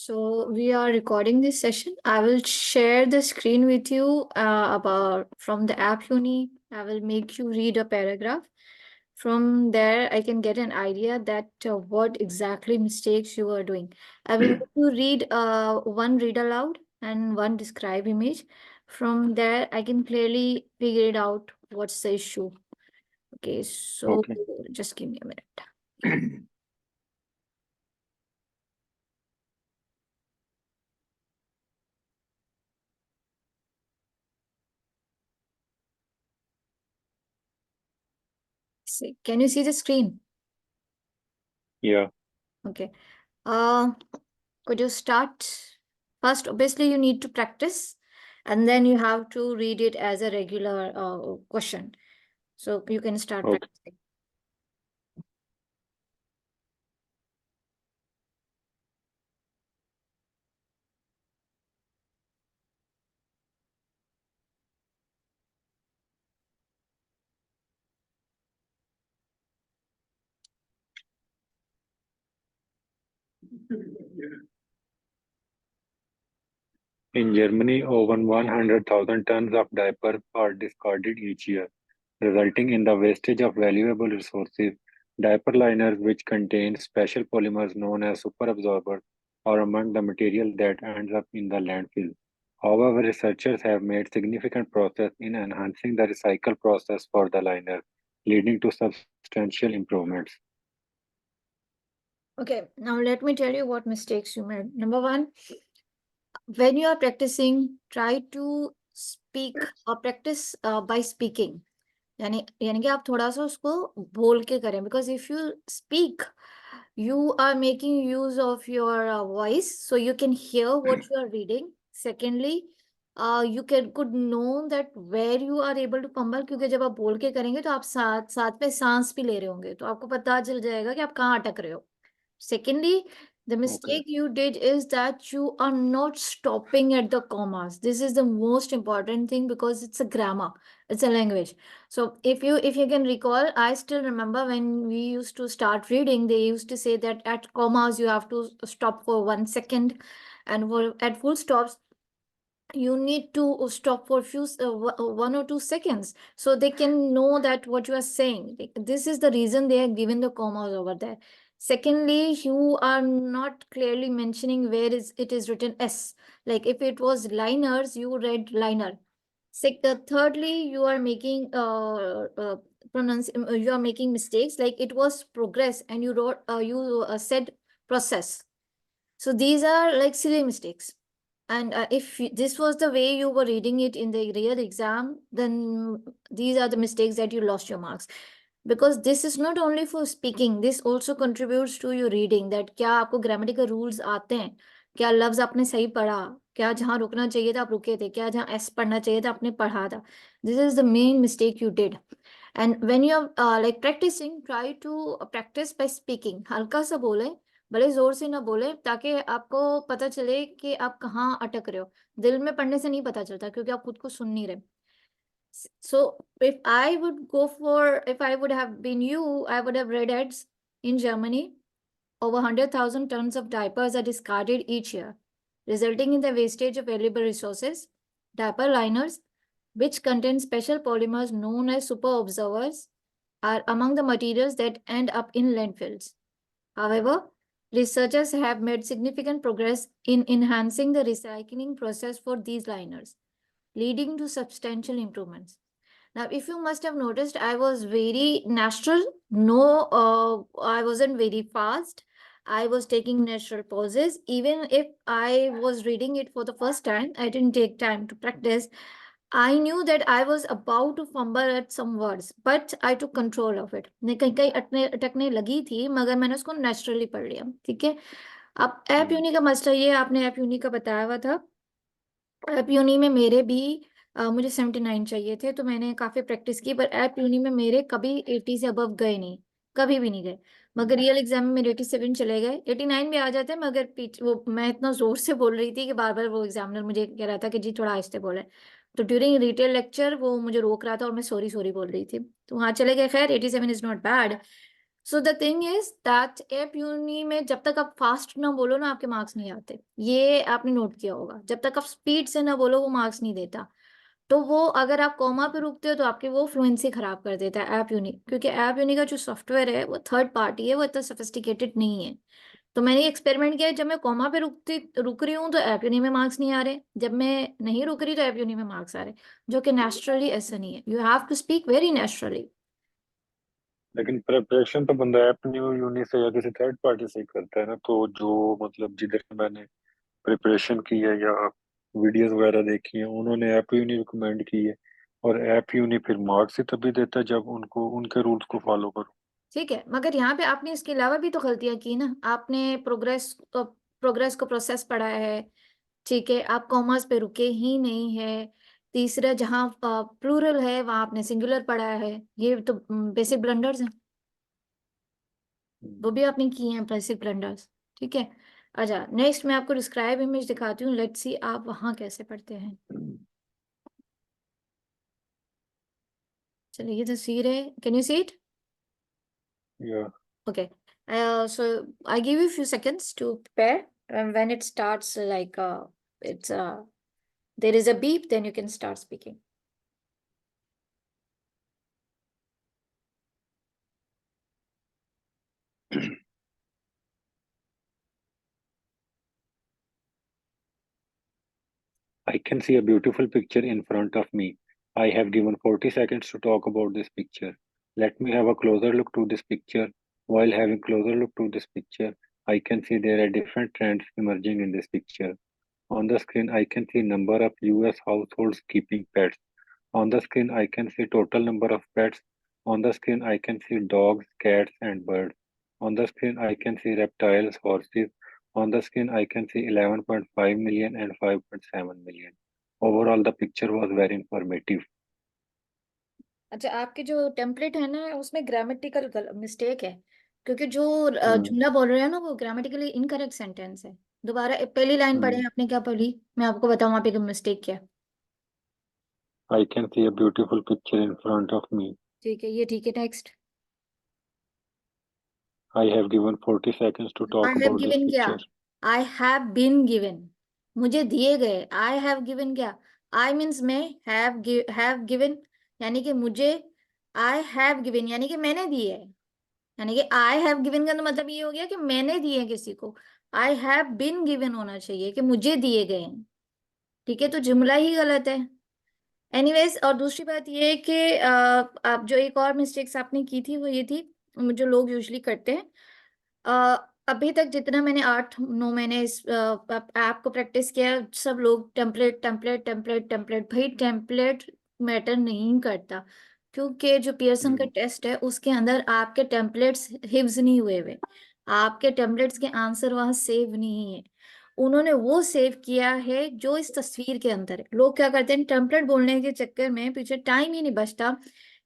So we are recording this session. I will share the screen with you about from the app Uni. I will make you read a paragraph. From there, I can get an idea that what exactly mistakes you are doing. I will make you read one read aloud and one describe image. From there, I can clearly figure it out what's the issue. Okay, so Okay. just give me a minute. See, can you see the screen? Yeah. Okay. Could you start? First, obviously, you need to practice, and then you have to read it as a regular question. So you can start Okay. practicing. In Germany, over 100,000 tons of diapers are discarded each year, resulting in the wastage of valuable resources. Diaper liners, which contain special polymers known as superabsorbers, are among the material that ends up in the landfill. However, researchers have made significant progress in enhancing the recycle process for the liner, leading to substantial improvements. Okay, now let me tell you what mistakes you made. Number one, when you are practicing, try to speak or practice by speaking. यानी यानी कि आप थोड़ा सा उसको बोल के करें because if you speak you are making use of your voice so you can hear what you are reading. Secondly, you can could know that where you are able to fumble क्योंकि जब आप बोल के करेंगे तो आप साथ साथ में सांस भी ले रहे होंगे तो आपको पता चल जाएगा कि आप कहाँ अटक रहे हो. Secondly, the Okay. mistake you did is that you are not stopping at the commas. This is the most important thing because it's a grammar, it's a language. So if you can recall, I still remember when we used to start reading, they used to say that at commas you have to stop for 1 second, and at full stops you need to stop for few 1 or 2 seconds so they can know that what you are saying. This is the reason they are given the commas over there. Secondly, you are not clearly mentioning where is it is written s, like if it was liners you read liner. Thirdly, you are making you are making mistakes, like it was progress and you wrote you said process. So these are like silly mistakes. And if this was the way you were reading it in the real exam, then these are the mistakes that you lost your marks. Because this is not only for speaking, this also contributes to your reading. That क्या आपको grammatical rules आते हैं, क्या लफ्ज आपने सही पढ़ा, क्या जहाँ रुकना चाहिए था आप रुके थे, क्या जहाँ s पढ़ना चाहिए था आपने पढ़ा था. This is the main mistake you did. And when you're like practicing, try to practice by speaking. हल्का सा बोले, भले जोर से ना बोले, ताकि आपको पता चले कि आप कहाँ अटक रहे हो. दिल में पढ़ने से नहीं पता चलता क्योंकि आप खुद को सुन नहीं रहे. So if I would go for, if I would have been you, I would have read ads. In Germany, over 100,000 tons of diapers are discarded each year, resulting in the wastage of valuable resources. Diaper liners, which contain special polymers known as super absorbers, are among the materials that end up in landfills. However, researchers have made significant progress in enhancing the recycling process for these liners, leading to substantial improvements. Now, if you must have noticed, I was very natural. No, I wasn't very fast. I was taking natural pauses. Even if I was reading it for the first time, I didn't take time to practice. I knew that I was about to fumble at some words, but I took control of it. मैं कहीं कहीं अटकने लगी थी, मगर मैंने उसको naturally पढ़ लिया. ठीक है. अब ऐप यूनी का मसला ये आपने ऐप यूनी का बताया हुआ था. ऐप यूनी में मेरे भी मुझे 79 चाहिए थे, तो मैंने काफ़ी प्रैक्टिस की, पर ऐप यूनी में मेरे कभी 80 से अबव गए नहीं, कभी भी नहीं गए. मगर रियल एग्जाम में मेरे 87 चले गए. 89 भी आ जाते हैं, मगर वो मैं इतना जोर से बोल रही थी कि बार बार वो एग्जामिनर मुझे कह रहा था कि जी थोड़ा आहिस्ते बोले. तो ड्यूरिंग रिटेल लेक्चर वो मुझे रोक रहा था और मैं सॉरी सॉरी बोल रही थी, तो वहाँ चले गए. खैर 87 is not bad. So the thing is that एप यूनी में जब तक आप फास्ट ना बोलो ना, आपके मार्क्स नहीं आते। ये आपने नोट किया होगा, जब तक आप स्पीड से ना बोलो वो मार्क्स नहीं देता। तो वो अगर आप कॉमा पे रुकते हो तो आपकी वो फ्लुएंसी खराब कर देता है ऐप यूनी, क्योंकि ऐप यूनी का जो सॉफ्टवेयर है वो थर्ड पार्टी है, वो इतना सोफिस्टिकेटेड नहीं है। तो मैंने एक्सपेरिमेंट किया, जब मैं कॉमा पे रुक रही हूँ तो ऐप यूनी में मार्क्स नहीं आ रहे, जब मैं नहीं रुक रही तो ऐप यूनी में मार्क्स आ रहे, जो कि नेचुरली ऐसा नहीं है। You have to speak very naturally. लेकिन प्रिपरेशन तो बंदा ऐप न्यू यूनी से या किसी थर्ड पार्टी से ही करता है ना, तो जो मतलब जिधर से मैंने प्रिपरेशन की है या वीडियोस वगैरह देखी है, उन्होंने ऐप यूनी रिकमेंड की है। और ऐप यूनी फिर मार्क्स ही तभी देता है जब उनको उनके रूल्स को फॉलो करो। ठीक है, मगर यहाँ पे आपने इसके अलावा भी तो गलतियां की ना। आपने प्रोग्रेस को प्रोसेस पढ़ा है, ठीक है, आप कॉमर्स पे रुके ही नहीं है। तीसरा, जहाँ प्लूरल है वहां आपने सिंगुलर पढ़ा है। ये तो बेसिक ब्लंडर्स हैं, वो भी आपने किए हैं बेसिक ब्लंडर्स। ठीक है, अच्छा नेक्स्ट मैं आपको डिस्क्राइब इमेज दिखाती हूँ, लेट्स सी आप वहां कैसे पढ़ते हैं। चलिए ये तस्वीर है, कैन यू सी इट? या Okay. So I give you a few seconds to prepare. And when it starts, like it's there is a beep, then you can start speaking. I can see a beautiful picture in front of me. I have given 40 seconds to talk about this picture. Let me have a closer look to this picture. While having closer look to this picture, I can see there are different trends emerging in this picture. On the screen, I can see number of US households keeping pets. On the screen, I can see total number of pets. On the screen, I can see dogs, cats, and birds. On the screen, I can see reptiles, horses. On the screen, I can see 11.5 million and 5.7 million. Overall, the picture was very informative. अच्छा, आपके जो template है ना उसमें grammatical mistake है, क्योंकि जो Hmm, जुमला बोल रहे हैं ना वो ग्रामेटिकली इनकरेक्ट सेंटेंस है। दोबारा पहली लाइन पढ़े, hmm. आपने क्या पढ़ी, मैं आपको बताऊं वहाँ पे मिस्टेक क्या है। I can see a beautiful picture in front of me. ठीक है, ये ठीक है, next. I have given 40 seconds to I talk have about this given क्या? picture. I have been given, मुझे दिए गए। आई हैव गिवन क्या? आई मीन्स मैं, हैव गिवन यानी कि मुझे, आई हैव गिवन यानी कि मैंने दिए है। यानी कि आई हैव गिवन का तो मतलब ये हो गया कि मैंने दिए किसी को। आई हैव बीन गिवन होना चाहिए कि मुझे दिए गए हैं। ठीक है, तो जुमला ही गलत है। एनीवेज, और दूसरी बात ये है कि आप जो एक और मिस्टेक्स आपने की थी वो ये थी, जो लोग यूजली करते हैं। अभी तक जितना मैंने 8-9 महीने इस ऐप को प्रैक्टिस किया, सब लोग टेम्पलेट टेम्पलेट टेम्पलेट टेम्पलेट। भाई टेम्पलेट मैटर नहीं करता, क्योंकि जो पियर्सन का Hmm. टेस्ट है उसके अंदर आपके टेम्पलेट्स हिव्स नहीं हुए हुए, आपके टेम्पलेट्स के आंसर वहां सेव नहीं है। उन्होंने वो सेव किया है जो इस तस्वीर के अंदर है। लोग क्या करते हैं, टेम्पलेट बोलने के चक्कर में पीछे टाइम ही नहीं बचता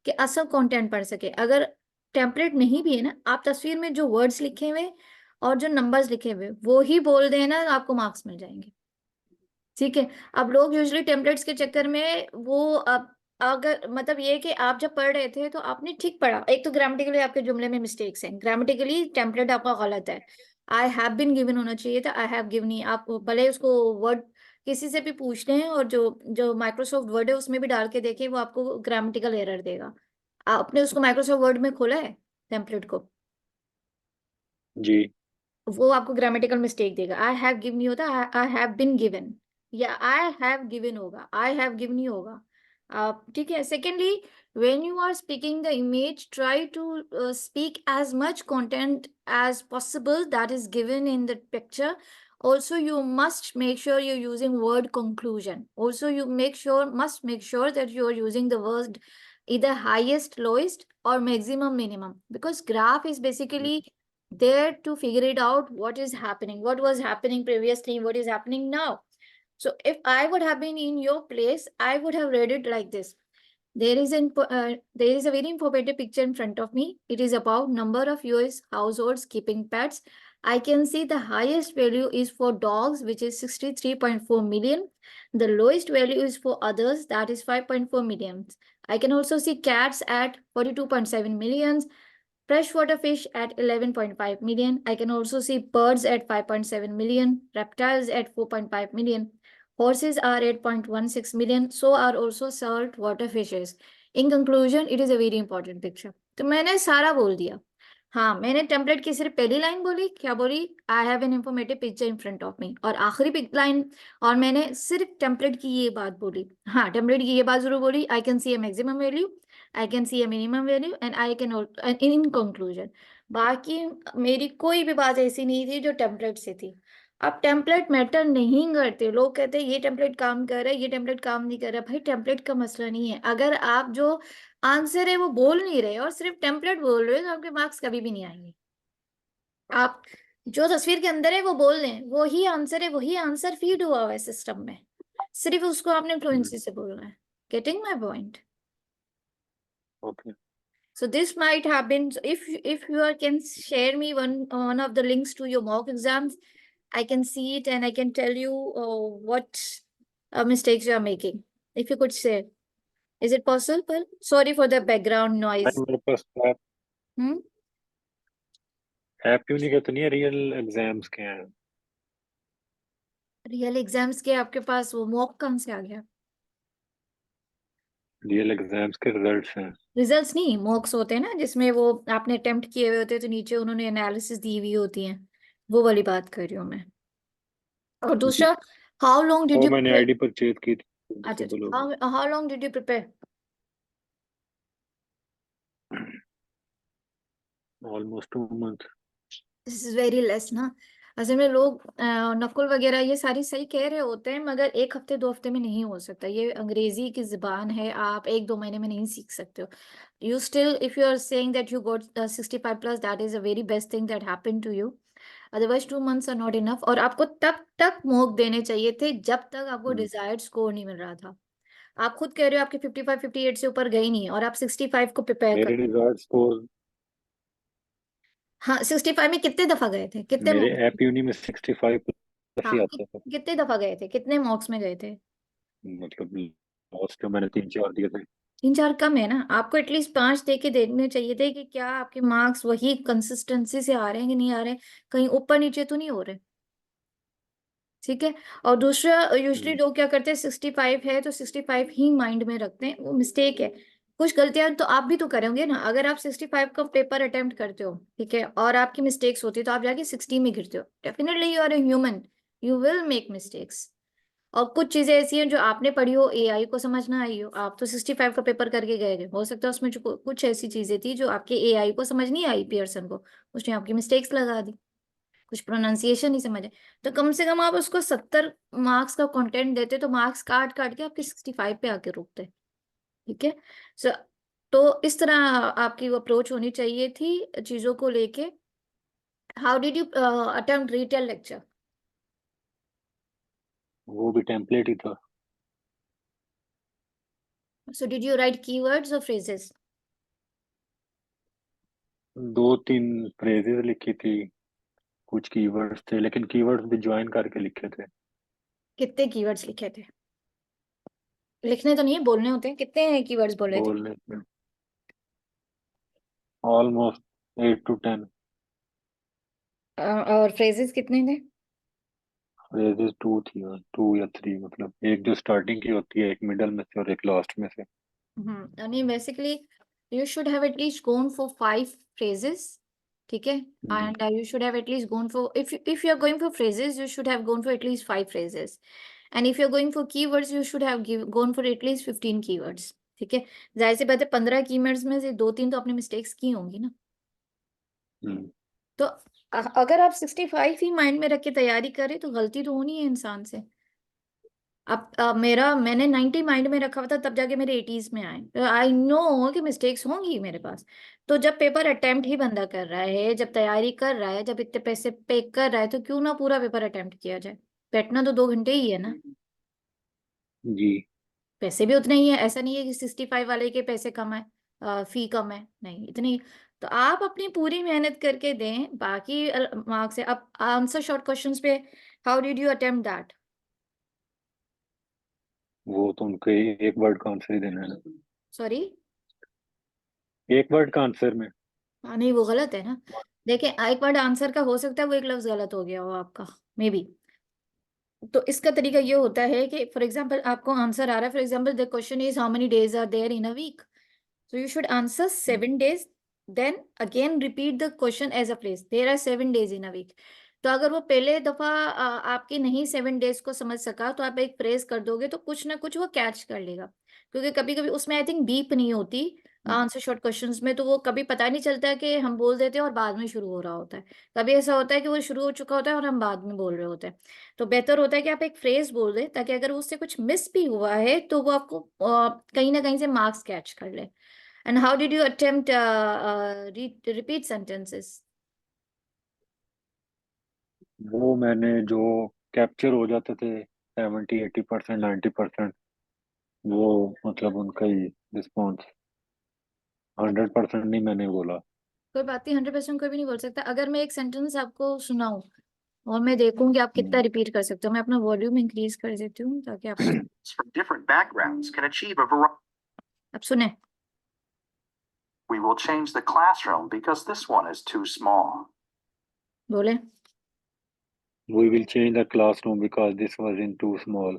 कि असल कंटेंट पढ़ सके। अगर टेम्पलेट नहीं भी है ना, आप तस्वीर में जो वर्ड्स लिखे हुए और जो नंबर्स लिखे हुए वो ही बोल देना, आपको मार्क्स मिल जाएंगे। ठीक है, अब लोग यूजली टेम्पलेट्स के चक्कर में वो, अब अगर मतलब ये कि आप जब पढ़ रहे थे तो आपने ठीक पढ़ा, एक तो ग्रामेटिकली आपके जुमले में मिस्टेक्स हैं, ग्रामेटिकली टेम्पलेट आपका गलत है। आई हैव बीन गिवन होना चाहिए था, आई हैव गिवन ही। आप भले उसको वर्ड किसी से भी पूछ लें और जो जो माइक्रोसॉफ्ट वर्ड है उसमें भी डाल के देखें, वो आपको ग्रामेटिकल एरर देगा। आपने उसको माइक्रोसॉफ्ट वर्ड में खोला है टेम्पलेट को? जी. वो आपको ग्रामेटिकल मिस्टेक देगा। आई हैव गिवन नहीं होता, आई हैव बीन गिवन, या आई हैव गिवन होगा, आई हैव गिवन ही होगा। आप ठीक है। Secondly, when you are speaking the image, try to speak as much content as possible that is given in the picture. Also, you must make sure you're using word conclusion. Also, you must make sure that you are using the word either highest, lowest, or maximum, minimum, because graph is basically there to figure it out what is happening, what was happening previously, what is happening now. So if I would have been in your place, I would have read it like this. There is a very informative picture in front of me. It is about number of US households keeping pets. I can see the highest value is for dogs, which is 63.4 million. The lowest value is for others, that is 5.4 million. I can also see cats at 42.7 million. Freshwater fish at 11.5 million. I can also see birds at 5.7 million, reptiles at 4.5 million, horses are 8.16 million, so are also saltwater fishes. In conclusion, it is a very important picture. तो मैंने सारा बोल दिया. हाँ, मैंने template की सिर्फ पहली लाइन बोली. क्या बोली? I have an informative picture in front of मी. और आखिरी लाइन, और मैंने सिर्फ टेम्पलेट की ये बात बोली. हाँ, टेम्पलेट की ये बात जरूर बोली. I can see A maximum value, I can see a minimum value, and I can in conclusion. बाकी मेरी कोई भी बात ऐसी नहीं थी जो टेम्पलेट से थी. अब टेम्पलेट मैटर नहीं करते. लोग कहते हैं ये टेम्पलेट काम कर रहा है, ये टेम्पलेट काम नहीं कर रहा. भाई टेम्पलेट का मसला नहीं है. अगर आप जो आंसर है वो बोल नहीं रहे और सिर्फ टेम्पलेट बोल रहे हो तो आपके मार्क्स कभी भी नहीं आएंगे. आप जो तस्वीर के अंदर है वो बोल रहे हैं, वही आंसर है, वही आंसर फीड हुआ हुआ है सिस्टम में. सिर्फ उसको आपने फ्लुएंसी से बोलना है. Getting my point? Okay. So this might have been, if you can share me one of the links to your mock exams, I can see it and I can tell you what mistakes you are making. If you could share, is it possible? Sorry for the background noise. मेरे पास app Hmm? App क्यों नहीं कहते? नहीं है, real exams के हैं. Real exams के आपके पास वो मॉक कहाँ से आ गया? रियल एग्जाम्स के रिजल्ट्स हैं. रिजल्ट्स नहीं, मॉक्स होते हैं ना, जिसमें वो आपने अटेम्प्ट किए हुए होते हैं तो नीचे उन्होंने एनालिसिस दी हुई होती है. वो वाली बात कर रही हूँ मैं. और जी, दूसरा, हाउ लॉन्ग डिड वो यू मैंने प्रिपेयर? आईडी परचेज की थी अच्छा, डिसेबल हो गई. How long did you prepare? Almost 2 month. This is very less ना. असल में लोग नकुल वगैरह ये सारी सही कह रहे होते हैं, मगर 1 हफ्ते 2 हफ्ते में नहीं हो सकता. ये अंग्रेजी की जुबान है, आप 1 2 महीने में नहीं सीख सकते हो. You still, if you are saying that you got 65+, that is a very best thing that happened to you. Otherwise 2 months are not enough. और आपको तब तक मॉक देने चाहिए थे जब तक आपको डिजायर्ड स्कोर नहीं मिल रहा था. आप खुद कह रहे हो आपके 55 58 से ऊपर गई नहीं और आप 65 को प्रिपेयर कर. मेरे रिजल्ट स्कोर हाँ, 65 में कितने दफा गए थे, कितने मेरे मॉक? ऐप यूनी में 65+ हाँ, ही आते हैं. कितने दफा गए थे, कितने मॉक्स में गए थे? मतलब लास्ट में मैंने 3 4 दिए थे. 3 4 कम है ना. आपको एटलीस्ट 5 दे के देखने चाहिए थे कि क्या आपके मार्क्स वही कंसिस्टेंसी से आ रहे हैं कि नहीं आ रहे, कहीं ऊपर नीचे तो नहीं हो रहे. ठीक है. और दूसरा, यूजली लोग क्या करते हैं, 65 है तो 65 ही माइंड में रखते हैं. वो मिस्टेक है. कुछ गलतियां तो आप भी तो करोगे ना. अगर आप 65 का पेपर अटेम्प्ट करते हो, ठीक है, और आपकी मिस्टेक्स होती है तो आप जाके 60 में गिरते हो. Definitely you are a human, you will make mistakes. और कुछ चीजें ऐसी हैं जो आपने पढ़ी हो, एआई को समझ ना आई हो. आप तो 65 का पेपर करके गए थे, हो सकता है उसमें जो कुछ ऐसी चीजें थी जो आपके एआई को समझ नहीं आई, पियर्सन को, उसने आपकी मिस्टेक्स लगा दी, कुछ प्रोनाउंसिएशन नहीं समझे. तो कम से कम आप उसको 70 मार्क्स का कंटेंट देते तो मार्क्स काट काट के आपके 65 पे आके रुकते. ठीक है. सो तो इस तरह आपकी वो अप्रोच होनी चाहिए थी चीजों को लेके. How did you attempt retail lecture? वो भी टेम्पलेट ही था. So did you right keywords और फ्रेजेस? 2 3 फ्रेजेस लिखी थी. कुछ कीवर्ड्स थे, लेकिन कीवर्ड्स भी ज्वाइन करके लिखे थे. कितने कीवर्ड्स लिखे थे? लिखने तो नहीं है, बोलने होते हैं. कितने कीवर्ड्स बोले थे? बोलने में ऑलमोस्ट 8 to 10. और फ्रेजेस कितने थे? फ्रेजेस 2 थी, 2 या 3, मतलब एक जो स्टार्टिंग की होती है, एक मिडल में से और एक लास्ट में से. यानी basically you should have at least gone for 5 phrases. ठीक है. हम्म, And you should have at least gone for, if you are going for phrases, you should have gone for at least 5 phrases. And if you are going for keywords, you should have gone for at least 15 keywords. ठीक है. जाहिर सी बात है, 15 keywords में से 2 3 तो आपने mistakes की होंगी ना. हम्म, तो अगर आप 65 ही माइंड में रख के तैयारी करें तो गलती तो होनी है इंसान से. अब मैंने 90 माइंड में रखा हुआ था, तब जाके मेरे 80s में आए. आई नो कि मिस्टेक्स होंगी मेरे पास. तो जब पेपर अटेम्प्ट ही बंदा कर रहा है, जब तैयारी कर रहा है, जब इतने पैसे पे कर रहा है, तो क्यों ना पूरा पेपर अटेम्प्ट किया जाए. बैठना तो 2 घंटे ही है ना. जी. पैसे भी उतने ही है. ऐसा नहीं है कि 65 वाले के पैसे कम है, फी कम है, नहीं इतनी ही. तो आप अपनी पूरी मेहनत करके दें, बाकी मार्क्स है. अब आंसर शॉर्ट क्वेश्चंस पे, how did you attempt that? वो तो उनके एक वर्ड का आंसर ही देना है ना. सॉरी. एक वर्ड का आंसर में. हाँ नहीं, वो गलत है ना। देखिए, एक वर्ड आंसर का हो सकता है वो एक लफ्ज गलत हो गया हो आपका, मे बी। तो इसका तरीका ये होता है कि फॉर एग्जाम्पल आपको आंसर आ रहा है, for example the question is how many days are there in a week, so you should answer 7 days, then again repeat the question as a phrase, there are 7 days in a week। तो अगर वो पहले दफा आपकी नहीं 7 days को समझ सका, तो आप एक फ्रेज कर दोगे तो कुछ ना कुछ वो कैच कर लेगा। क्योंकि कभी कभी उसमें आई थिंक बीप नहीं होती आंसर शॉर्ट क्वेश्चंस में, तो वो कभी पता नहीं चलता है कि हम बोल देते हैं और बाद में शुरू हो रहा होता है। कभी ऐसा होता है कि वो शुरू हो चुका होता है और हम बाद में बोल रहे होते हैं। तो बेहतर होता है कि आप एक फ्रेज बोल दें, ताकि अगर उससे कुछ मिस भी हुआ है तो वो आपको कहीं ना कहीं से मार्क्स कैच कर ले। And how did you attempt repeat sentences? वो मैंने जो कैप्चर हो जाते थे 70 80% 90%, वो मतलब उनका ही रिस्पॉन्स, 100% नहीं मैंने बोला। कोई बात नहीं, 100% कोई भी नहीं बोल सकता। अगर मैं एक सेंटेंस आपको सुनाऊं और मैं देखूंगी आप कितना रिपीट कर सकते हो, मैं अपना वॉल्यूम इंक्रीज कर देती हूँ ताकि आप from different backgrounds can achieve a variety. आप सुने। We will change the classroom because this one is too small. बोले, We will change the classroom because this was in too small.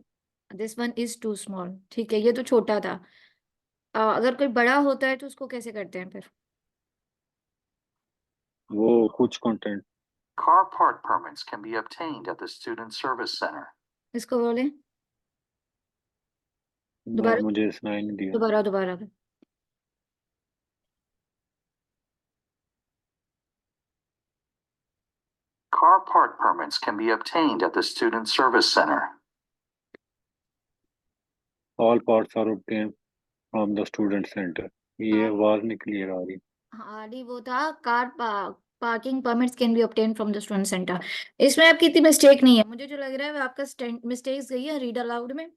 This one is too small. ठीक है, ये तो छोटा था। अगर कोई बड़ा होता है तो उसको कैसे करते हैं फिर? वो कुछ content. Car park permits can be obtained at the Student Service Center. इसको बोले दोबारा, मुझे सुनाई नहीं दिया। दोबारा दोबारा। Car park permits can be obtained at the Student Service Center. All parts are obtained from the student center। ये आवाज नहीं क्लियर आ रही। हाँ डी, वो था car parking permits can be obtain from the student centre. इसमें आपकी इतनी मिस्टेक नहीं है, मुझे जो लग रहा है वो आपका मिस्टेक्स गई है रीड अलाउड में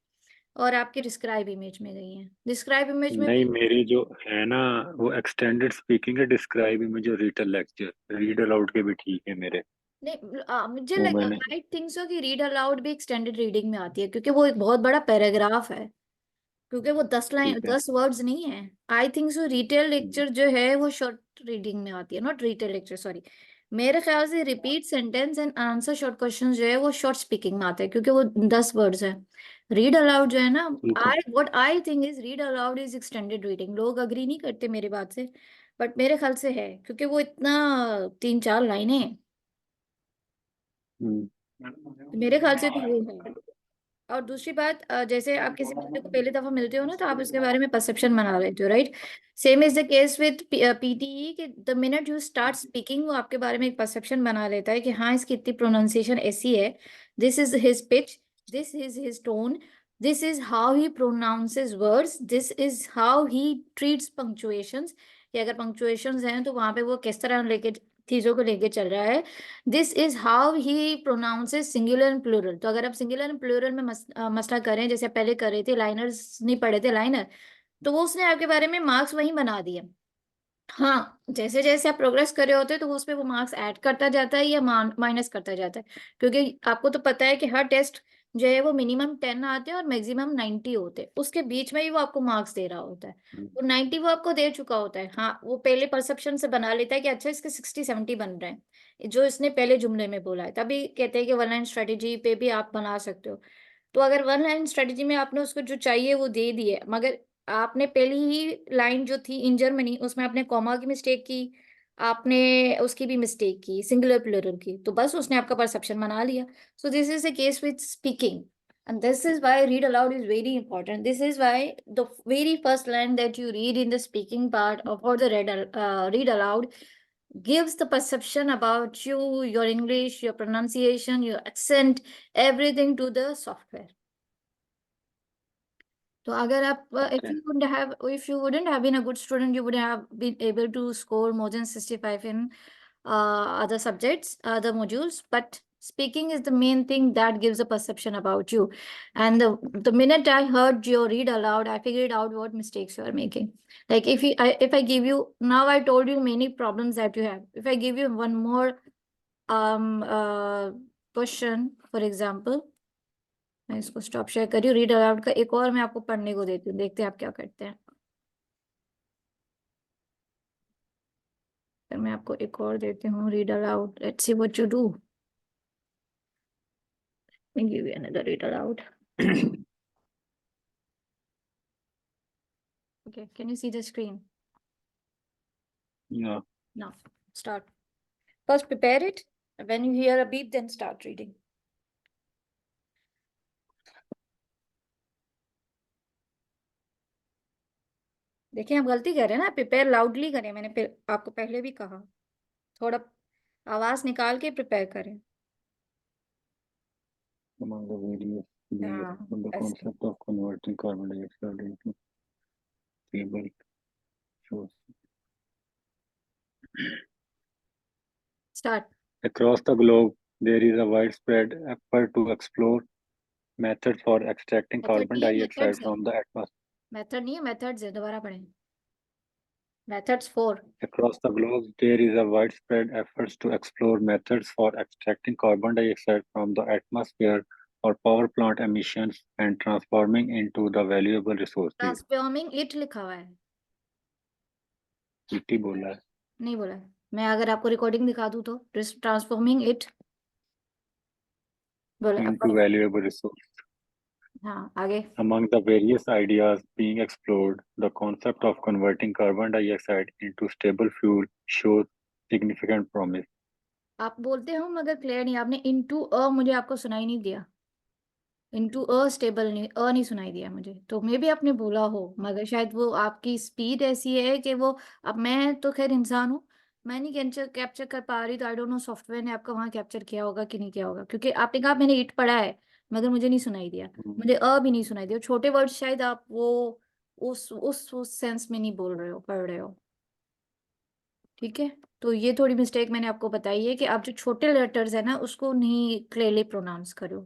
और आपकी डिस्क्राइब इमेज में गई है। डिस्क्राइब इमेज में नहीं, मेरी जो है ना वो एक्सटेंडेड स्पीकिंग है, डिस्क्राइब में जो रिटन लेक्चर, रीड अलाउड के भी ठीक है मेरे। नहीं, मुझे वो लगा मैंने आई थिंक सो कि रीड अलाउड भी एक्सटेंडेड रीडिंग में आती है, क्योंकि वो एक बहुत बड़ा पैराग्राफ है। क्योंकि वो 10 लाइन ठीक है। 10 वर्ड्स नहीं है। I think so retail lecture जो है वो शॉर्ट रीडिंग में आती है, नॉट रिटेल लेक्चर, सॉरी। मेरे ख्याल से repeat sentence and answer short question जो है वो शॉर्ट स्पीकिंग में आते हैं, क्योंकि वो 10 वर्ड्स है। रीड अलाउड जो है ना, ठीक है। I what I think is read aloud is extended reading. लोग अग्री नहीं करते मेरी बात से, बट मेरे ख्याल से है, क्योंकि वो इतना 3 4 लाइनें हैं। मेरे ख्याल से तो वो है। और दूसरी बात, जैसे आप किसी बंदे को पहली दफा मिलते हो ना, तो आप उसके बारे में परसेप्शन बना लेते हो, right? Same is the case with PTE, कि the minute you start speaking वो आपके बारे में एक परसेप्शन बना लेता है कि हाँ इसकी इतनी प्रोनाउंसिएशन ऐसी है, this is his pitch, this is his tone, this is how he pronounces words, this is how he treats punctuations, कि अगर पंक्चुएशंस हैं तो वहां पे वो किस तरह लेके चीजों को लेके चल रहा है। This is how he pronounces singular and plural. तो अगर आप सिंगुलर एंड प्लूरल में मसला करें, जैसे पहले कर रहे थे, लाइनर्स नहीं पढ़े थे लाइनर, तो वो उसने आपके बारे में मार्क्स वही बना दिए। हाँ, जैसे जैसे आप प्रोग्रेस कर रहे होते हैं तो उस पे वो मार्क्स ऐड करता जाता है या माइनस करता जाता है, क्योंकि आपको तो पता है कि हर टेस्ट जो है वो मिनिमम 10 आते हैं और मैक्सिमम 90 होते हैं, उसके बीच में ही वो आपको मार्क्स दे रहा होता है। तो 90 वो आपको दे चुका होता है, हाँ वो पहले परसेप्शन से बना लेता है कि अच्छा इसके 60 70 बन रहे हैं, जो इसने पहले जुमले में बोला है। तभी कहते हैं कि वन लाइन स्ट्रेटेजी पे भी आप बना सकते हो। तो अगर वन लाइन स्ट्रेटेजी में आपने उसको जो चाहिए वो दे दिए, मगर आपने पहली ही लाइन जो थी इन जर्मनी, उसमें आपने कॉमा की मिस्टेक की, आपने उसकी भी मिस्टेक की सिंगुलर प्लूरल की, तो बस उसने आपका परसेप्शन बना लिया। So this is the case with speaking, and this is why read aloud is very important. This is why the very first line that you read in the speaking part of or the read aloud gives the perception about you, your English, your pronunciation, your accent, everything to the software. तो अगर आप if you wouldn't have been a good student, you would have been able to score more than 65 in other subjects, other modules. But speaking is the main thing that gives a perception about you. And the minute I heard your read aloud, I figured out what mistakes you are making. Like if I give you, now I told you many problems that you have. If I give you one more question, for example, मैं इसको stop share कर रही हूँ, read aloud का एक और मैं आपको पढ़ने को देती हूँ, देखते हैं आप क्या करते हैं। फिर मैं आपको एक और देती हूँ, read aloud, let's see what you do. Let me give you another read aloud. Okay, can you see the screen? Yeah. Now, start. First, prepare it. When you hear a beep, then start reading. देखिए, आप गलती कर रहे हैं ना, prepare loudly करें। मैंने फिर आपको पहले भी कहा, थोड़ा आवाज निकाल के प्रिपेयर करें। Among the various layers हाँ, of the ऐसे। concept of converting carbon dioxide into stable source. Start. Across the globe, there is a widespread effort to explore methods for extracting method carbon नहीं है, dioxide methods है। from the atmosphere. Method नहीं है, methods है। दोबारा पढ़ें। Methods 4। Across the globe, there is a widespread efforts to explore methods for extracting carbon dioxide from the atmosphere or power plant emissions and transforming into the valuable resources. Transforming it लिखा हुआ है, इटी बोला है। नहीं बोला है। मैं अगर आपको रिकॉर्डिंग दिखा दूं तो ट्रांसफॉर्मिंग इट बोला। into valuable resource. हाँ, आगे। Among the various ideas being explored, the concept of converting carbon dioxide into stable fuel shows significant promise. आप बोलते हो मगर क्लियर नहीं, आपने इनटू अ मुझे आपको सुनाई नहीं दिया। इनटू अ स्टेबल नहीं, अ नहीं सुनाई दिया मुझे, तो मे भी आपने बोला हो, मगर शायद वो आपकी स्पीड ऐसी है कि वो, अब मैं तो खैर इंसान हूँ, मैं नहीं कैप्चर कर पा रही, तो आई डोंट नो सॉफ्टवेयर ने आपका वहाँ कैप्चर किया होगा कि नहीं किया होगा, क्योंकि आपने कहा मैंने इट पढ़ा है मगर मुझे नहीं सुनाई दिया, मुझे अ भी नहीं सुनाई दिया। छोटे वर्ड शायद आप वो उस सेंस में नहीं बोल रहे हो, पढ़ रहे हो। ठीक है, तो ये थोड़ी मिस्टेक मैंने आपको बताई है कि आप जो छोटे लेटर्स है ना उसको नहीं क्लियरली प्रोनाउंस करो।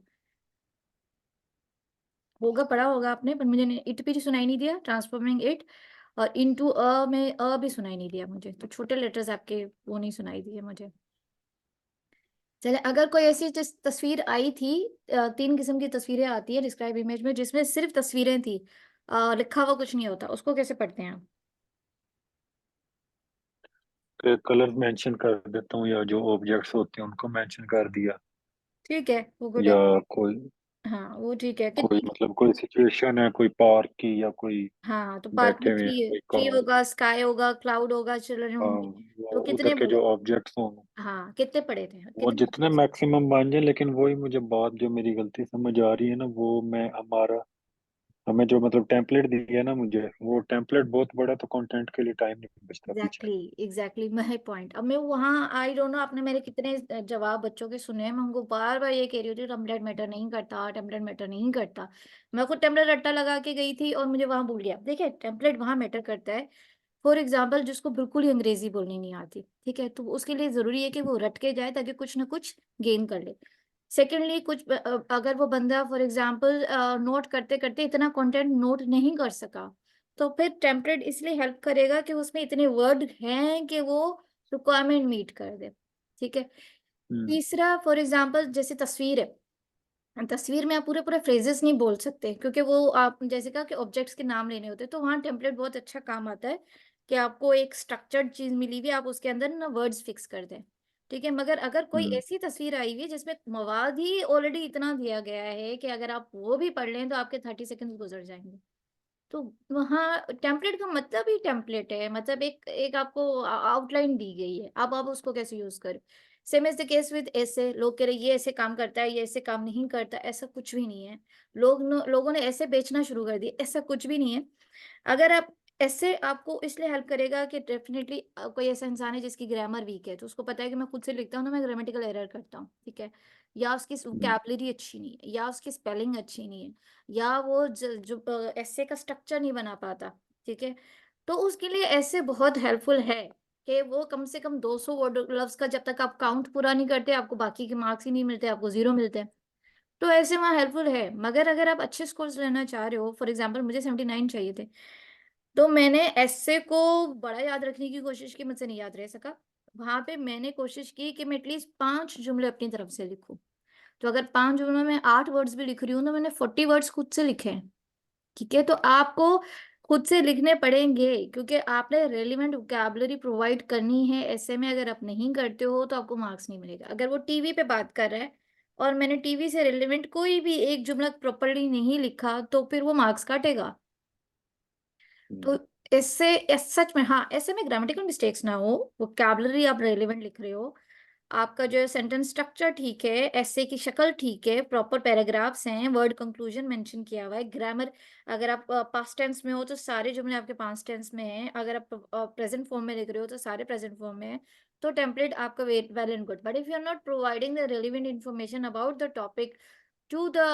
होगा, पढ़ा होगा आपने, पर मुझे इट भी सुनाई नहीं दिया, ट्रांसफॉर्मिंग इट, और इनटू अ में अ भी सुनाई नहीं दिया मुझे, तो छोटे लेटर्स आपके वो नहीं सुनाई दिए मुझे। चले, अगर कोई ऐसी तस्वीर आई थी, 3 किस्म की तस्वीरें आती है डिस्क्राइब इमेज में, जिसमें सिर्फ तस्वीरें थी, लिखा हुआ कुछ नहीं होता, उसको कैसे पढ़ते हैं आप? कलर मेंशन कर देता हूँ, या जो ऑब्जेक्ट्स होते हैं उनको मेंशन कर दिया, ठीक है, वो गुड या है। कोई हाँ, वो ठीक है। कोई कितनी? मतलब कोई सिचुएशन है, कोई पार्क की, या कोई हाँ, तो पार्क बैठे में हुए हैं, ट्री, कोई ट्री कार। होगा, स्काई होगा, क्लाउड होगा, चिल्ड्रन हाँ, होंगे। तो वो कितने उधर के बोला? जो ऑब्जेक्ट्स हों हाँ, कितने पढ़े थे, वो कितने? जितने मैक्सिमम बन जाए, लेकिन वही मुझे बात जो मेरी गलती समझ आ रही है ना, वो मैं हमें जो मतलब टेम्पलेट दिया है ना, मुझे वो टेम्पलेट बहुत बड़ा, तो कंटेंट के लिए टाइम नहीं बचता पीछे। Exactly my point. अब मैं वहाँ, आई डोंट नो आपने मेरे कितने जवाब बच्चों के सुने हैं, मैं उनको बार बार ये कह रही हूँ टेम्पलेट मैटर नहीं करता, टेम्पलेट मैटर नहीं करता। मैं खुद टेम्पलेट रट्टा लगा के गई थी और मुझे वहां भूल गया। देखिए, टेम्पलेट वहां मैटर करता है, फॉर एग्जाम्पल जिसको बिल्कुल ही अंग्रेजी बोलनी नहीं आती, ठीक है, तो उसके लिए जरूरी है कि वो रट के जाए ताकि कुछ ना कुछ गेन कर ले। सेकेंडली, अगर वो बंदा फॉर एग्जाम्पल नोट करते करते इतना कंटेंट नोट नहीं कर सका, तो फिर टेम्पलेट इसलिए हेल्प करेगा कि उसमें इतने वर्ड हैं कि वो रिक्वायरमेंट मीट कर दे। ठीक है। तीसरा, फॉर एग्जाम्पल जैसे तस्वीर है, तस्वीर में आप पूरे पूरे फ्रेजेस नहीं बोल सकते, क्योंकि वो आप जैसे कहा कि ऑब्जेक्ट्स के नाम लेने होते हैं, तो वहाँ टेम्पलेट बहुत अच्छा काम आता है कि आपको एक स्ट्रक्चर्ड चीज मिली हुई है, आप उसके अंदर ना वर्ड्स फिक्स कर दें। ठीक है, मगर अगर कोई ऐसी तस्वीर आई हुई है जिसमें मवाद ही ऑलरेडी इतना दिया गया है कि अगर आप वो भी पढ़ लें तो आपके 30 सेकंड गुजर जाएंगे, तो वहाँ टेम्पलेट का मतलब ही टेम्पलेट है, मतलब एक एक आपको आउटलाइन दी गई है, अब आप उसको कैसे यूज करें। Same is the case with ऐसे, लोग कह रहे ये ऐसे काम करता है, ये ऐसे काम नहीं करता, ऐसा कुछ भी नहीं है। लोगों ने ऐसे बेचना शुरू कर दिया, ऐसा कुछ भी नहीं है। अगर आप ऐसे, आपको इसलिए हेल्प करेगा कि डेफिनेटली कोई ऐसा इंसान है जिसकी ग्रामर वीक है, तो उसको पता है कि मैं खुद से लिखता हूँ ना, मैं ग्रामेटिकल एरर करता हूँ, ठीक है, या उसकी वोकैबुलरी अच्छी नहीं है, या उसकी स्पेलिंग अच्छी नहीं है, या वो जो ऐसे का स्ट्रक्चर नहीं बना पाता, ठीक है, तो उसके लिए ऐसे बहुत हेल्पफुल है कि वो कम से कम 200 वर्ड लफ्ज का, जब तक आप काउंट पूरा नहीं करते आपको बाकी के मार्क्स ही नहीं मिलते, आपको 0 मिलते हैं। तो ऐसे वहाँ हेल्पफुल है, मगर अगर आप अच्छे स्कोर्स लेना चाह रहे हो, फॉर एग्जाम्पल मुझे 79 चाहिए थे, तो मैंने ऐसे को बड़ा याद रखने की कोशिश की, मुझसे नहीं याद रह सका। वहां पे मैंने कोशिश की कि मैं एटलीस्ट 5 जुमले अपनी तरफ से लिखूं, तो अगर 5 जुमलों में 8 वर्ड्स भी लिख रही हूँ तो मैंने 40 वर्ड्स खुद से लिखे हैं। ठीक है, तो आपको खुद से लिखने पड़ेंगे, क्योंकि आपने रेलिवेंट वोकैबुलरी प्रोवाइड करनी है ऐसे में। अगर आप नहीं करते हो तो आपको मार्क्स नहीं मिलेगा। अगर वो टीवी पे बात कर रहा है और मैंने टीवी से रेलिवेंट कोई भी एक जुमला प्रॉपर्ली नहीं लिखा, तो फिर वो मार्क्स काटेगा। तो इससे सच में, हाँ, ऐसे में ग्रामेटिकल मिस्टेक्स ना हो, वोकैबुलरी आप रेलिवेंट लिख रहे हो, आपका जो सेंटेंस स्ट्रक्चर ठीक है, ऐसे की शक्ल ठीक है, प्रॉपर पैराग्राफ्स हैं, वर्ड कंक्लूजन मेंशन किया हुआ है, ग्रामर, अगर आप पास्ट टेंस में हो तो सारे जुमले आपके पास्ट टेंस में हैं, अगर आप प्रेजेंट फॉर्म में लिख रहे हो तो सारे प्रेजेंट फॉर्म में हैं, तो टेम्पलेट आपका well and good. But if you are not providing the relevant information about the topic to the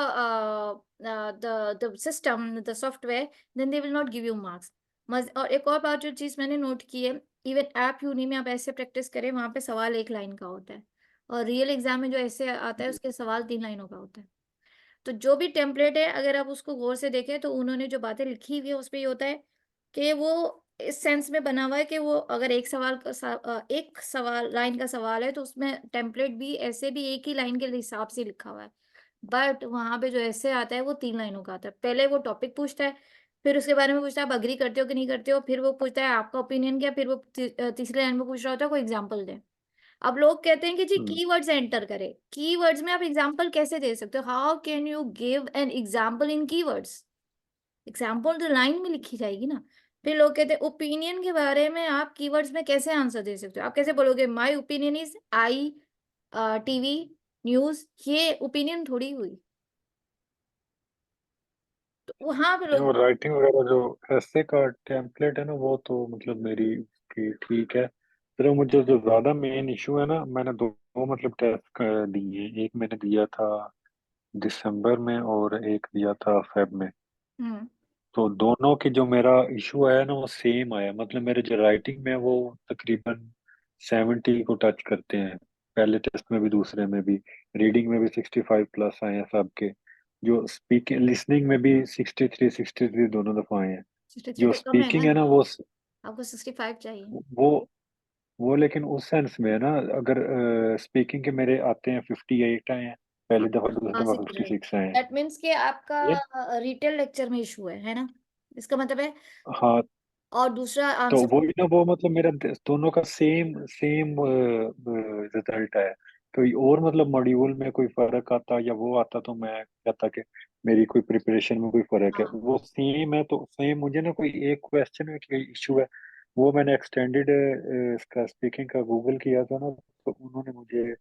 system, the software, then they will not give you marks. और एक और बात जो चीज मैंने नोट की है, इवन ऐप यूनी में आप ऐसे प्रैक्टिस करें, वहां पे सवाल 1 लाइन का होता है, और रियल एग्जाम में जो ऐसे आता है उसके सवाल 3 लाइनों का होता है। तो जो भी टेम्पलेट है, अगर आप उसको गौर से देखें तो उन्होंने जो बातें लिखी हुई है उसपे ये होता है कि वो इस सेंस में बना हुआ है कि वो अगर एक सवाल लाइन का सवाल है तो उसमें टेम्पलेट भी ऐसे भी एक ही लाइन के हिसाब से लिखा हुआ है। बट वहां पे जो ऐसे आता है वो 3 लाइनों का आता है। पहले वो टॉपिक पूछता है, फिर उसके बारे में पूछता है आप अग्री करते हो कि नहीं करते हो, फिर वो पूछता है आपका ओपिनियन क्या, फिर वो तीसरी लाइन में पूछ रहा होता है कोई एग्जांपल दे। अब लोग कहते हैं कि जी कीवर्ड्स एंटर करें। कीवर्ड्स में आप एग्जांपल कैसे दे सकते हो? How can you give an example in keywords? Example तो लाइन में लिखी जाएगी ना। फिर लोग कहते हैं ओपिनियन के बारे में आप कीवर्ड्स में कैसे आंसर दे सकते हो? आप कैसे बोलोगे my opinion is I TV news? ये ओपिनियन थोड़ी हुई। तो वहां पे वो राइटिंग वगैरह जो ऐसे का टेम्पलेट है ना, वो तो मतलब मेरी की ठीक है। फिर मुझे जो ज्यादा मेन इशू है ना, मैंने दो मतलब टेस्ट दिए। एक मैंने दिया था दिसंबर में और एक दिया था फेब में। हम्म तो दोनों की जो मेरा इशू आया ना वो सेम आया। मतलब मेरे जो राइटिंग में वो तकरीबन 70 को टच करते हैं, पहले टेस्ट में भी दूसरे में भी। रीडिंग में भी 65 प्लस आए हैं सबके। जो स्पीकिंग लिसनिंग में भी 63 दोनों दफा आए हैं। 63 जो तो कम है स्पीकिंग ना, है ना आपको 65 चाहिए। वो वो लेकिन उस सेंस में है ना, अगर स्पीकिंग के मेरे आते हैं 58 आए हैं पहली दफा, दूसरी हाँ, दफा 65। 56 आए हैं। दैट मीन्स कि आपका ये रिटेल लेक्चर में इशू है ना? इसका मतलब है। हाँ। और दूसरा तो आंसर। वो भी ना, वो मतलब मेरा दोनों का सेम सेम रिजल्ट है। कोई और मतलब मॉड्यूल में कोई फर्क आता या वो आता तो मैं कहता कि मेरी कोई प्रिपरेशन में कोई फर्क है। हाँ, वो सेम है तो सेम। मुझे ना कोई एक क्वेश्चन में कोई इशू है, वो मैंने एक्सटेंडेड इसका स्पीकिंग का गूगल किया था ना, तो उन्होंने मुझे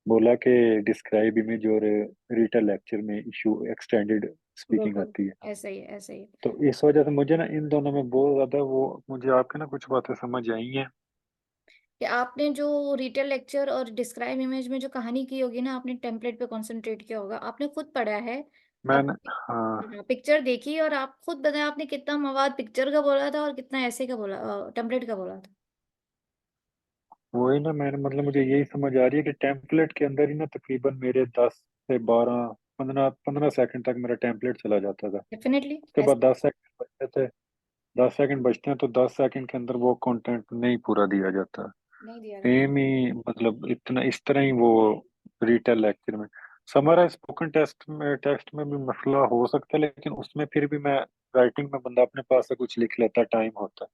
बोला कि डिस्क्राइब इमेज और रीटल लेक्चर में इशू एक्सटेंडेड स्पीकिंग बिल्कुल आती है। ऐसा ही है, ऐसा ही है। तो इस वजह से मुझे ना इन दोनों में बहुत ज्यादा वो, मुझे आपके ना कुछ बातें समझ आई हैं। कि आपने जो रिटेल लेक्चर और डिस्क्राइब इमेज में जो कहानी की होगी ना, आपने टेम्पलेट पे कंसंट्रेट किया होगा, आपने खुद पढ़ा है। अब मैंने हाँ पिक्चर देखी और आप खुद बताएं आपने कितना मवाद पिक्चर का बोला था और कितना ऐसे का बोला, टेम्पलेट का बोला था। वही ना, मैंने मतलब मुझे यही समझ आ रही है कि टेम्पलेट के अंदर ही ना तकरीबन मेरे 10 से 12 15 सेकंड तक मेरा टेम्पलेट चला जाता था। डेफिनेटली उसके बाद ऐसा 10 सेकंड बचते थे। 10 सेकंड बचते हैं तो 10 सेकंड के अंदर वो कंटेंट नहीं पूरा दिया जाता। नहीं दिया जाता। सेम ही मतलब इतना इस तरह ही वो रिटेल लेक्चर में। समर स्पोकन टेस्ट में भी मसला हो सकता है, लेकिन उसमें फिर भी मैं राइटिंग में बंदा अपने पास से कुछ लिख लेता, टाइम होता है।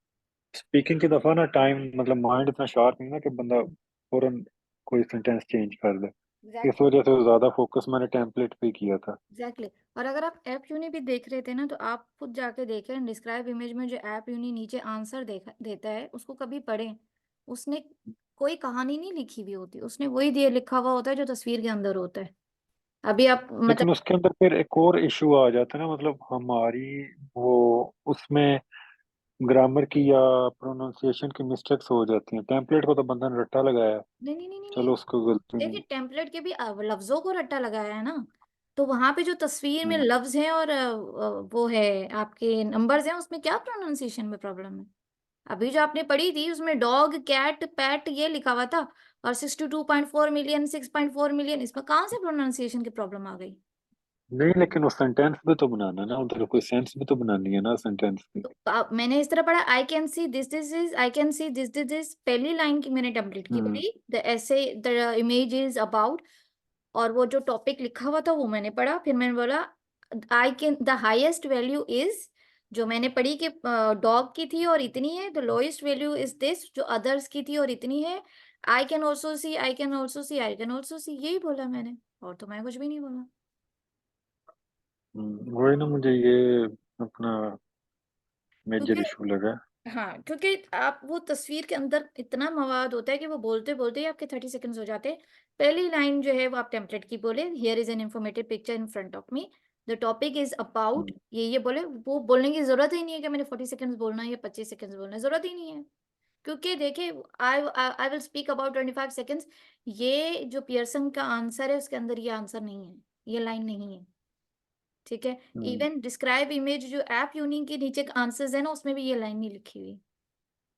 स्पीकिंग की दफा ना टाइम मतलब माइंड इतना शार्प नहीं ना कि बंदा फौरन कोई सेंटेंस चेंज कर दे। इस एग्जैक्टली, वजह से ज्यादा फोकस मैंने टेम्पलेट पे किया था। एग्जैक्टली। और अगर आप ऐप यूनी भी देख रहे थे ना, तो आप खुद जाके देखें डिस्क्राइब इमेज में जो ऐप यूनी नीचे आंसर देता है उसको कभी पढ़ें। उसने कोई कहानी नहीं लिखी हुई होती, उसने वही दिए लिखा हुआ होता है जो तस्वीर के अंदर होता है। अभी आप मतलब। लेकिन उसके अंदर फिर एक और इशू आ जाता है ना, मतलब हमारी वो उसमें ग्रामर की या प्रोनाउंसिएशन की मिस्टेक्स हो जाती हैं। टेम्पलेट को तो बंदा ने रट्टा लगाया है, नहीं नहीं नहीं नहीं नहीं, चलो उसको गलती नहीं। देखिए टेम्पलेट के भी लफ्जों को रट्टा लगाया है ना। तो वहां पे जो तस्वीर में हम्म। लफ्ज हैं और वो है आपके नंबर्स हैं, उसमें क्या प्रोनाउंसिएशन में प्रॉब्लम है? अभी जो आपने पढ़ी थी उसमें डॉग कैट पैट ये लिखा हुआ था, और 62.4 मिलियन 6.4 मिलियन, इसमें कहाँ से प्रोनाउंसिएशन की प्रॉब्लम आ गई? नहीं, लेकिन वो सेंटेंस भी तो बनाना है ना, उधर कोई सेंस भी तो बनानी है ना सेंटेंस की। तो मैंने इस तरह पढ़ा, I can see this this is, I can see this this is, पहली लाइन की मैंने टेम्पलेट की हम्म। पढ़ी, द ऐसे द इमेज इज अबाउट, और वो जो टॉपिक लिखा हुआ था वो मैंने पढ़ा। फिर मैंने बोला I can the highest value is जो मैंने पढ़ी कि डॉग की थी और इतनी है, the lowest value is this, जो अदर्स की थी और इतनी है, I can also see, I can also see, I can also see, यही बोला मैंने, और तो मैं कुछ भी नहीं बोला। वही ना, मुझे ये अपना मेजर क्योंकि इशू लगा। हाँ, क्योंकि आप वो तस्वीर के अंदर इतना मवाद होता है कि वो बोलते बोलते ही आपके 30 सेकंड्स हो जाते हैं। पहली लाइन जो है वो आप टेम्पलेट की बोले, here is an informative picture in front of me, the topic is about, hmm, ये बोले, वो बोलने की जरूरत ही नहीं है कि मैंने 40 सेकंड्स बोलना है या 25 सेकंड्स बोलना है, जरूरत ही नहीं है। क्योंकि देखिए, I will speak about 25 seconds, ये जो पियर्सन का आंसर है उसके अंदर ये आंसर नहीं है, ये लाइन नहीं है, ठीक है। हम्म, इवन डिस्क्राइब इमेज जो ऐप यूनिक के नीचे आंसर्स है ना, उसमें भी ये लाइन नहीं लिखी हुई।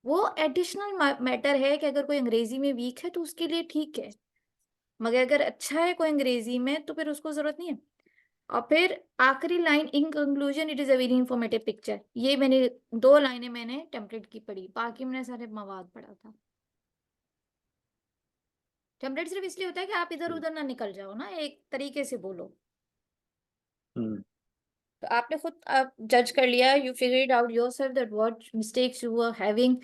वो एडिशनल मैटर है कि अगर कोई अंग्रेजी में वीक है तो उसके लिए ठीक है, मगर अगर अच्छा है कोई अंग्रेजी में तो फिर उसको जरूरत नहीं है। और फिर आखिरी line, in conclusion it is a very informative picture, ये मैंने 2 लाइनें मैंने टेम्पलेट की पढ़ी, बाकी मैंने सारे मवाद पढ़ा था। टेम्पलेट सिर्फ इसलिए होता है कि आप इधर उधर ना निकल जाओ ना, एक तरीके से बोलो। हम्म, तो आपने खुद आप जज कर लिया, you figure out yourself that what mistakes you are having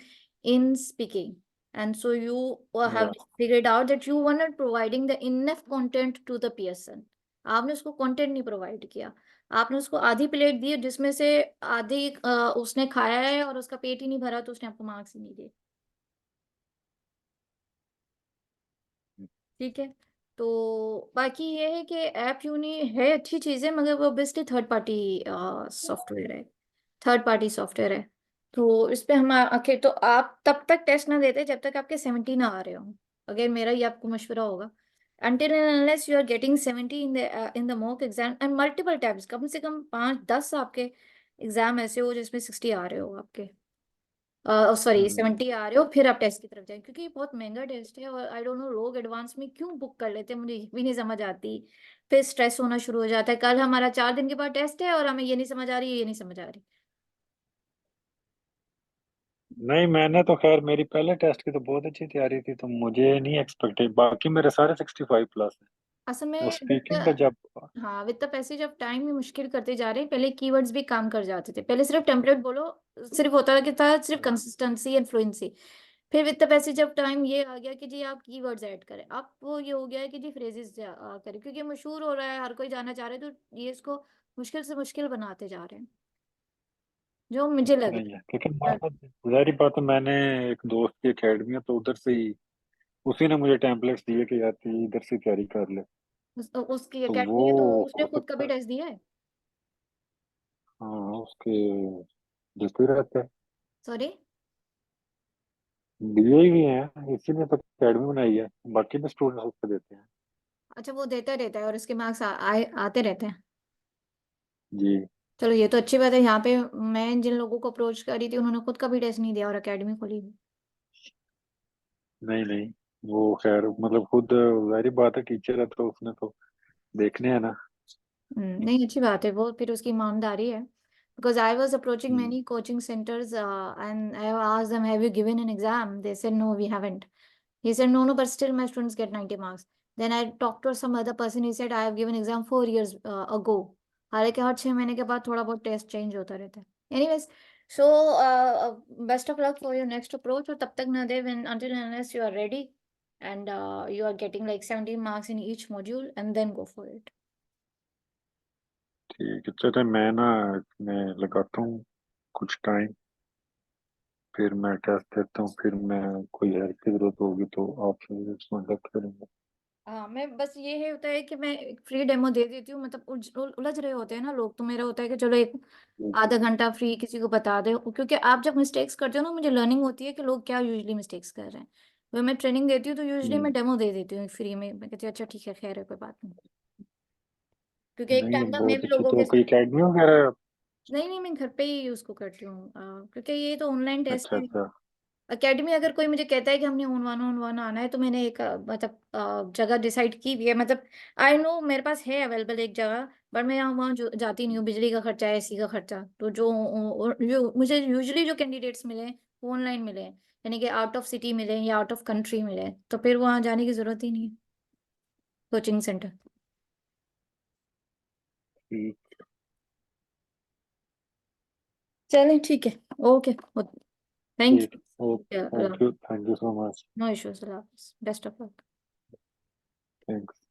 in speaking, and so you have yeah. figured out that you were not providing the enough content to the person। आपने उसको कंटेंट नहीं provide किया, आपने उसको आधी plate दी जिसमें से आधी उसने खाया है और उसका पेट ही नहीं भरा, तो उसने आपको मार्क्स ही नहीं दिए, ठीक है। तो बाकी ये है कि ऐप यूनी है अच्छी चीज़ है, मगर वो बेस्ट थर्ड पार्टी सॉफ्टवेयर है, थर्ड पार्टी सॉफ्टवेयर है। तो इस पे हम आखिर तो आप तब तक टेस्ट ना देते जब तक आपके 70 ना आ रहे हो, अगर मेरा ये आपको मशवरा होगा। until and unless you are getting 70 in the mock exam and multiple tabs, कम से कम 5-10 आपके एग्जाम ऐसे हो जिसमें 60 आ रहे हो आपके, सॉरी हम्म, 70 आ रहे हो, फिर आप टेस्ट की तरफ जाए, क्योंकि ये बहुत महंगा टेस्ट है और आई डोंट नो लोग एडवांस में क्यों बुक कर लेते हैं, मुझे ये भी नहीं समझ आती। फिर स्ट्रेस होना शुरू हो जाता है, कल हमारा 4 दिन के बाद टेस्ट है और हमें ये नहीं समझ आ रही, ये नहीं समझ आ रही। नहीं, मैंने तो खैर, मेरी पहले टेस्ट की तो बहुत अच्छी तैयारी थी, तो मुझे नहीं एक्सपेक्टेड, बाकी मेरे सारे 65+ है। असल वो में स्पीकिंग का जब। हाँ, with the passage of time ये मुश्किल करते जा रहे हैं, पहले कीवर्ड्स भी काम कर जाते थे, पहले सिर्फ टेम्पलेट बोलो, सिर्फ होता कि था सिर्फ कंसिस्टेंसी एंड फ्लुएंसी। फिर with the passage of time ये आ गया कि जी आप कीवर्ड्स ऐड करें, अब वो ये हो गया है कि जी फ्रेजेस करें, क्योंकि मशहूर हो रहा है, हर कोई जाना चाह रहा है, तो ये इसको मुश्किल से मुश्किल बनाते जा रहे हैं, जो मुझे लग नहीं है, लेकिन रहा है। जाहिर बात है, मैंने एक दोस्त की अकेडमी है, तो उधर से ही उसी ने मुझे टेम्पलेट्स दिए कि यार तू इधर से तैयारी कर ले। उसकी तो वो अकेडमी है तो उसने हो खुद सकता कभी है। टेस्ट दिया है? हाँ, उसके जिससे रहता है, सॉरी। दिए ही हैं, इसीलिए तो अकेडमी बनाई है। बाकी भी स्टूडेंट्स उससे देते हैं। अच्छा, वो देता रहता है और उसके मार्क्स आते रहते हैं। जी। चलो ये तो अच्छी बात है, यहाँ पे मैं जिन लोगों को अप्रोच कर रही थी उन्होंने खुद का भी टेस्ट नहीं दिया और एकेडमी खोली हुई। नहीं नहीं, वो खैर मतलब खुद जाहिर बात है, टीचर है तो उसने तो देखने हैं ना। नहीं, अच्छी बात है, वो फिर उसकी ईमानदारी है। Because I was approaching hmm, many coaching centres and I asked them have you given an exam, they said no we haven't. He said, no, no, but still my students get 90 marks. Then I talked to some other person. He said, I have given exam 4 years ago. हालांकि हर 6 महीने के बाद थोड़ा बहुत taste change होता रहता है। Anyways, so best of luck for your next approach. और तब तक ना दे, when until and unless you are ready and you are getting like 70 marks in each module, and then go for it. ठीक है, चलो मैं ना, मैं लगाता हूँ कुछ टाइम, फिर मैं टेस्ट देता हूँ, फिर मैं कोई हेल्प की जरूरत होगी तो आपसे कांटेक्ट करूंगा। हाँ, मैं बस ये है होता है कि मैं एक फ्री डेमो दे देती हूँ, मतलब उलझ रहे होते हैं ना लोग, तो मेरा होता है कि चलो एक आधा घंटा फ्री किसी को बता दे, क्योंकि आप जब मिस्टेक्स करते हो ना, मुझे लर्निंग होती है कि लोग क्या यूजुअली मिस्टेक्स कर रहे हैं। वह मैं ट्रेनिंग देती हूँ तो यूजुअली हम्म, मैं डेमो दे देती हूँ फ्री में, मैं कहती हूँ अच्छा ठीक है, खैर है, कोई बात नहीं। क्योंकि एक नहीं, ये टाइम था मैं बहुत भी अच्छी, लोगों तो के कोई साथ, अकेडमी वगैरह। नहीं नहीं, मैं घर पे ही उसको करती हूँ, क्योंकि ये तो ऑनलाइन टेस्ट अच्छा है। अच्छा। अकेडमी अगर कोई मुझे कहता है कि हमने ऑन वन आना है, तो मैंने एक मतलब जगह डिसाइड की हुई है, मतलब आई नो मेरे पास है अवेलेबल एक जगह, बट मैं यहाँ वहाँ जाती नहीं हूँ, बिजली का खर्चा है, एसी का खर्चा, तो जो मुझे यूजुअली जो कैंडिडेट्स मिले हैं वो ऑनलाइन मिले हैं, यानी कि आउट ऑफ सिटी मिले या आउट ऑफ कंट्री मिले, तो फिर वहाँ जाने की जरूरत ही नहीं है, कोचिंग सेंटर। ठीक। चलें ठीक है, ओके, थैंक ठीक, you, thank you so much. No issues, best of luck. Thanks.